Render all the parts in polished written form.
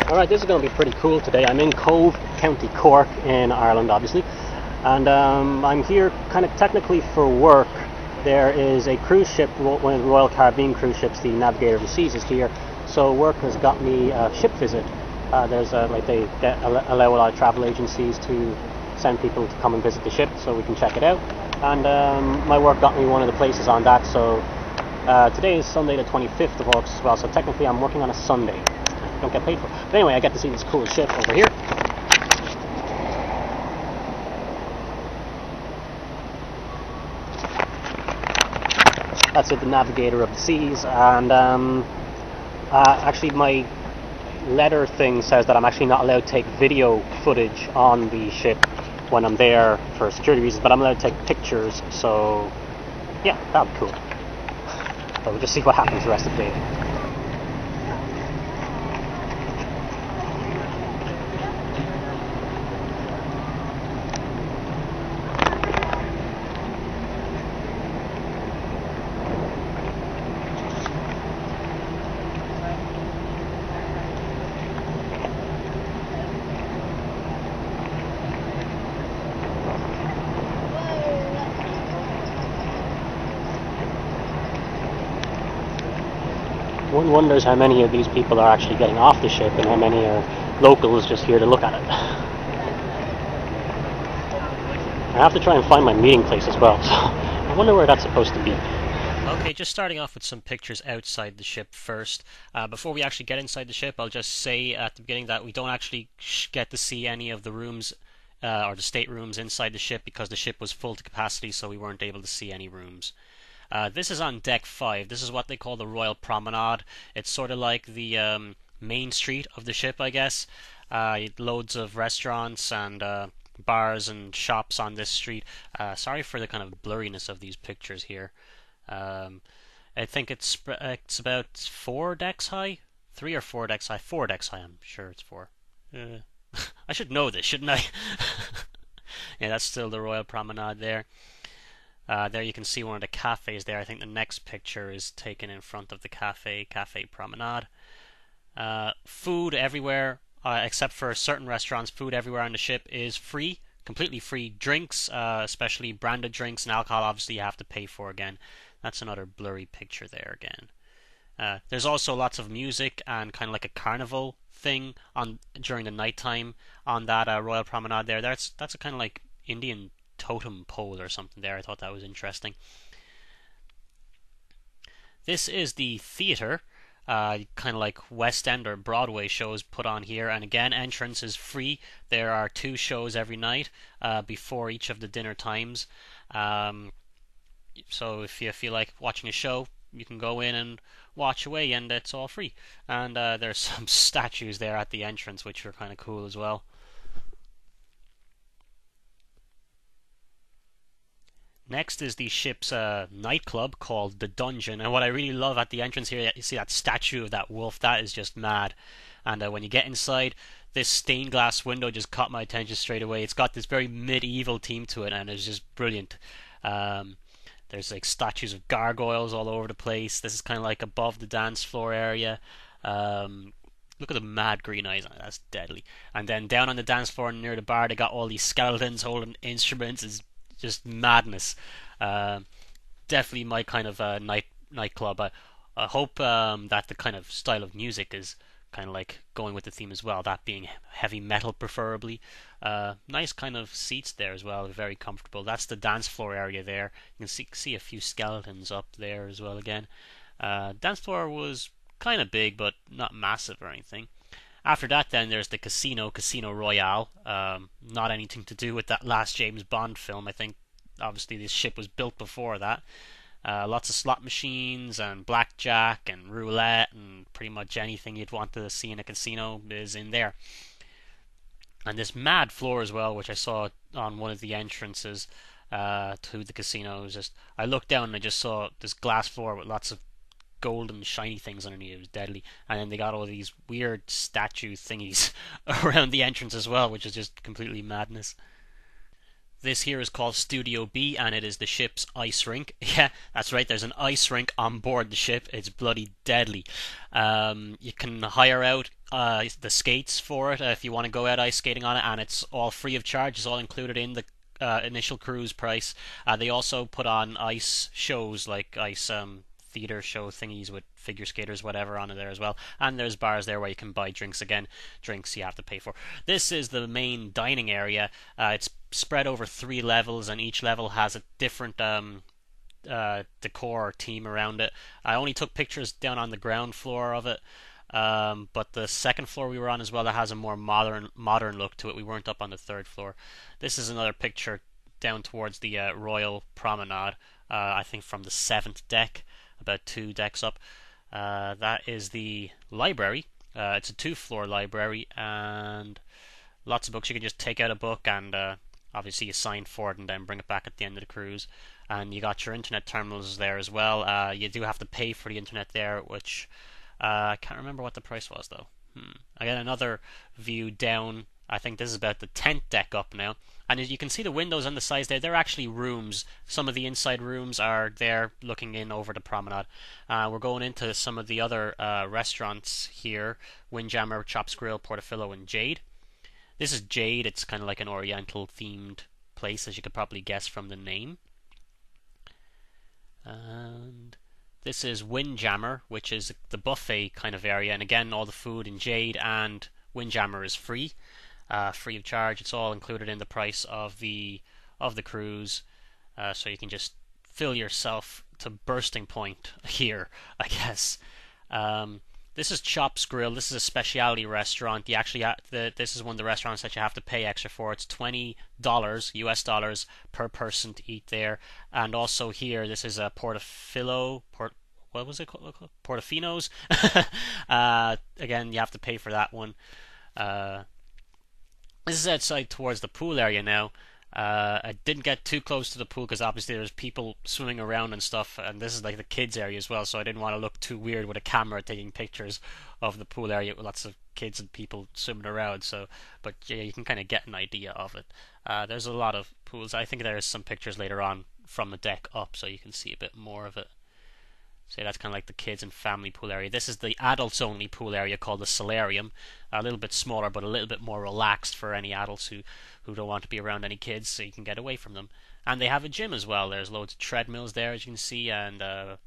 Alright, this is going to be pretty cool today. I'm in Cobh, County Cork in Ireland, obviously. And I'm here kind of technically for work. There is a cruise ship, one of the Royal Caribbean cruise ships, the Navigator of the Seas, is here. So work has got me a ship visit. They allow a lot of travel agencies to send people to come and visit the ship so we can check it out. And my work got me one of the places on that. So today is Sunday the 25th of August as well. So technically I'm working on a Sunday. Don't get paid for it. But anyway, I get to see this cool ship over here. That's it, the Navigator of the Seas. And actually my letter thing says that I'm actually not allowed to take video footage on the ship when I'm there for security reasons, but I'm allowed to take pictures, so yeah, that'll be cool. So we'll just see what happens the rest of the day. One wonders how many of these people are actually getting off the ship and how many are locals just here to look at it. I have to try and find my meeting place as well, so I wonder where that's supposed to be. Okay, just starting off with some pictures outside the ship first. Before we actually get inside the ship, I'll just say at the beginning that we don't actually get to see any of the rooms or the staterooms inside the ship because the ship was full to capacity, so we weren't able to see any rooms. This is on deck 5. This is what they call the Royal Promenade. It's sort of like the main street of the ship, I guess. Loads of restaurants and bars and shops on this street. Sorry for the kind of blurriness of these pictures here. I think it's about 4 decks high? 3 or 4 decks high? 4 decks high, I'm sure it's 4. I should know this, shouldn't I? Yeah, that's still the Royal Promenade there. There you can see one of the cafes there. I think the next picture is taken in front of the Cafe Promenade. Food everywhere, except for certain restaurants. Food everywhere on the ship is free, completely free. Drinks, especially branded drinks and alcohol, obviously you have to pay for again. That's another blurry picture there again. There's also lots of music and kind of like a carnival thing on during the nighttime on that Royal Promenade there. That's a kind of like Indian totem pole or something there. I thought that was interesting. This is the theatre, kind of like West End or Broadway shows put on here, and again entrance is free. There are 2 shows every night before each of the dinner times, so if you feel like watching a show you can go in and watch away and it's all free. And there's some statues there at the entrance which are kind of cool as well. Next is the ship's nightclub called the Dungeon, and what I really love at the entrance here, you see that statue of that wolf. That is just mad. And when you get inside, this stained glass window just caught my attention straight away. It's got this very medieval theme to it, and it's just brilliant. There's like statues of gargoyles all over the place. This is kind of like above the dance floor area. Look at the mad green eyes on it. That's deadly. And then down on the dance floor near the bar, they got all these skeletons holding instruments. It's just madness. Definitely my kind of nightclub. I hope that the kind of style of music is kind of like going with the theme as well, that being heavy metal preferably. Nice kind of seats there as well, very comfortable. That's the dance floor area there. You can see a few skeletons up there as well again. Dance floor was kind of big but not massive or anything. After that then there's the Casino Royale. Not anything to do with that last James Bond film. I think obviously this ship was built before that. Lots of slot machines and blackjack and roulette and pretty much anything you'd want to see in a casino is in there. And this mad floor as well, which I saw on one of the entrances to the casino. I looked down and I just saw this glass floor with lots of golden shiny things underneath. It was deadly. And then they got all these weird statue thingies around the entrance as well, which is just completely madness. This here is called Studio B, and it is the ship's ice rink. Yeah, that's right, there's an ice rink on board the ship. It's bloody deadly. You can hire out the skates for it if you want to go out ice skating on it, and it's all free of charge. It's all included in the initial cruise price. They also put on ice shows, like ice theater show thingies with figure skaters, whatever, on there as well. And there's bars there where you can buy drinks. Again, drinks you have to pay for. This is the main dining area. It's spread over 3 levels, and each level has a different decor or theme around it. I only took pictures down on the ground floor of it. But the second floor we were on as well, that has a more modern look to it. We weren't up on the 3rd floor. This is another picture down towards the Royal Promenade. I think from the 7th deck, about 2 decks up. That is the library. It's a 2-floor library, and lots of books. You can just take out a book and obviously you sign for it and then bring it back at the end of the cruise. And you got your internet terminals there as well. You do have to pay for the internet there, which I can't remember what the price was though. Again, another view down. I think this is about the 10th deck up now. And as you can see, the windows on the sides there, they're actually rooms. Some of the inside rooms are there looking in over the promenade. We're going into some of the other restaurants here. Windjammer, Chops Grill, Portofino, and Jade. This is Jade. It's kind of like an oriental themed place, as you could probably guess from the name. And this is Windjammer, which is the buffet kind of area. And again, all the food in Jade and Windjammer is free. Free of charge. It's all included in the price of the cruise, so you can just fill yourself to bursting point here, I guess. This is Chops Grill. This is a specialty restaurant. You actually this is one of the restaurants that you have to pay extra for. It's $20 US dollars per person to eat there. And also here, this is a Portofino. What was it called? Portofino's. Again, you have to pay for that one. This is outside towards the pool area now. I didn't get too close to the pool because obviously there's people swimming around and stuff, and this is like the kids area as well, so I didn't want to look too weird with a camera taking pictures of the pool area with lots of kids and people swimming around. But yeah, you can kind of get an idea of it. There's a lot of pools. I think there's some pictures later on from the deck up, so you can see a bit more of it. So that's kind of like the kids and family pool area. This is the adults only pool area called the Solarium. A little bit smaller, but a little bit more relaxed for any adults who don't want to be around any kids, so you can get away from them. And they have a gym as well. There's loads of treadmills there, as you can see, and the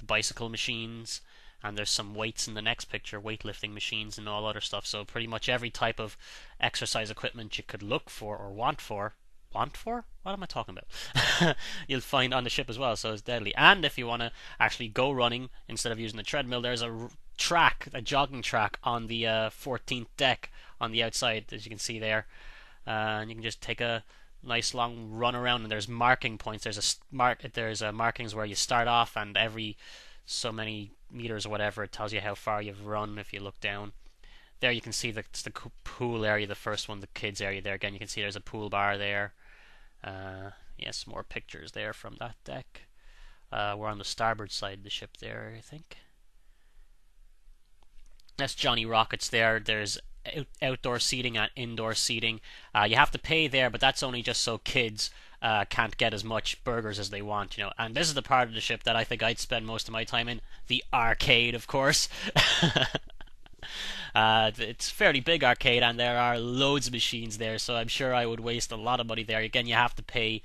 bicycle machines. And there's some weights in the next picture, weightlifting machines and all other stuff. So pretty much every type of exercise equipment you could look for or want for. What am I talking about? You'll find on the ship as well, so it's deadly. And if you want to actually go running instead of using the treadmill, there's a jogging track on the 14th deck on the outside, as you can see there. And you can just take a nice long run around, and there's marking points. There's markings where you start off, and every so many meters or whatever, it tells you how far you've run if you look down. There you can see the pool area, the first one, the kids area there. Again, you can see there's a pool bar there. Yes, more pictures there from that deck. We're on the starboard side of the ship there, I think. That's Johnny Rockets there. There's outdoor seating and indoor seating. You have to pay there, but that's only just so kids can't get as much burgers as they want, And this is the part of the ship that I think I'd spend most of my time in. The arcade, of course. It's a fairly big arcade, and there are loads of machines there, so I'm sure I would waste a lot of money there. Again, you have to pay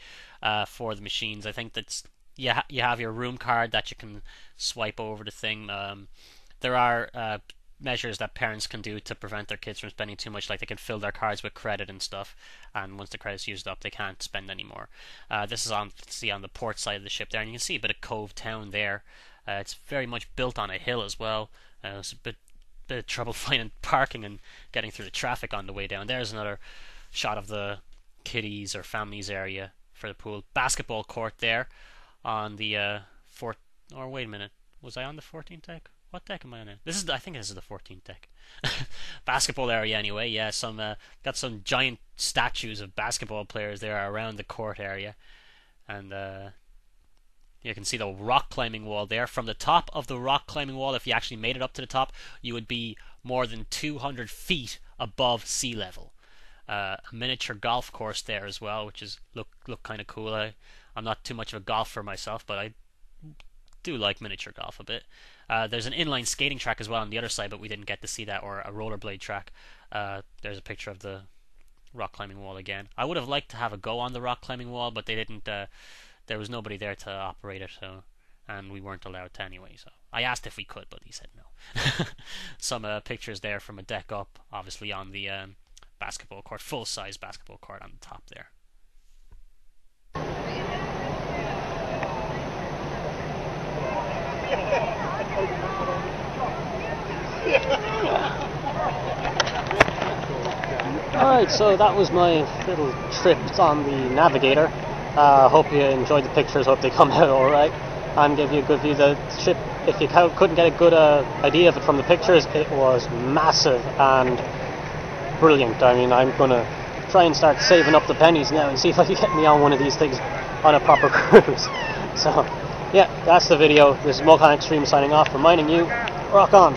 for the machines. I think that's you have your room card that you can swipe over the thing. There are measures that parents can do to prevent their kids from spending too much, like they can fill their cards with credit and stuff, and once the credit's used up, they can't spend anymore. This is on the port side of the ship there, and you can see a bit of Cobh Town there. It's very much built on a hill as well. It's a bit of trouble finding parking and getting through the traffic on the way down. There's another shot of the kiddies or families area for the pool. Basketball court there on the wait a minute, was I on the 14th deck? What deck am I on now? I think this is the 14th deck. Basketball area anyway. Yeah, got some giant statues of basketball players there around the court area, and you can see the rock climbing wall there. From the top of the rock climbing wall, if you actually made it up to the top, you would be more than 200 feet above sea level. a miniature golf course there as well, which is look kind of cool. I'm not too much of a golfer myself, but I do like miniature golf a bit. There's an inline skating track as well on the other side, but we didn't get to see that, or a rollerblade track. There's a picture of the rock climbing wall again. I would have liked to have a go on the rock climbing wall, but they didn't. There was nobody there to operate it, and we weren't allowed to anyway. So I asked if we could, but he said no. Some pictures there from a deck up, obviously on the basketball court, full-size basketball court on the top there. Alright, so that was my little trip on the Navigator. Hope you enjoyed the pictures, hope they come out alright, and give you a good view of the ship. If you couldn't get a good idea of it from the pictures, it was massive and brilliant. I mean, I'm going to try and start saving up the pennies now and see if I can get me on one of these things on a proper cruise. So, yeah, that's the video. This is Mulcan Extreme signing off, reminding you, rock on.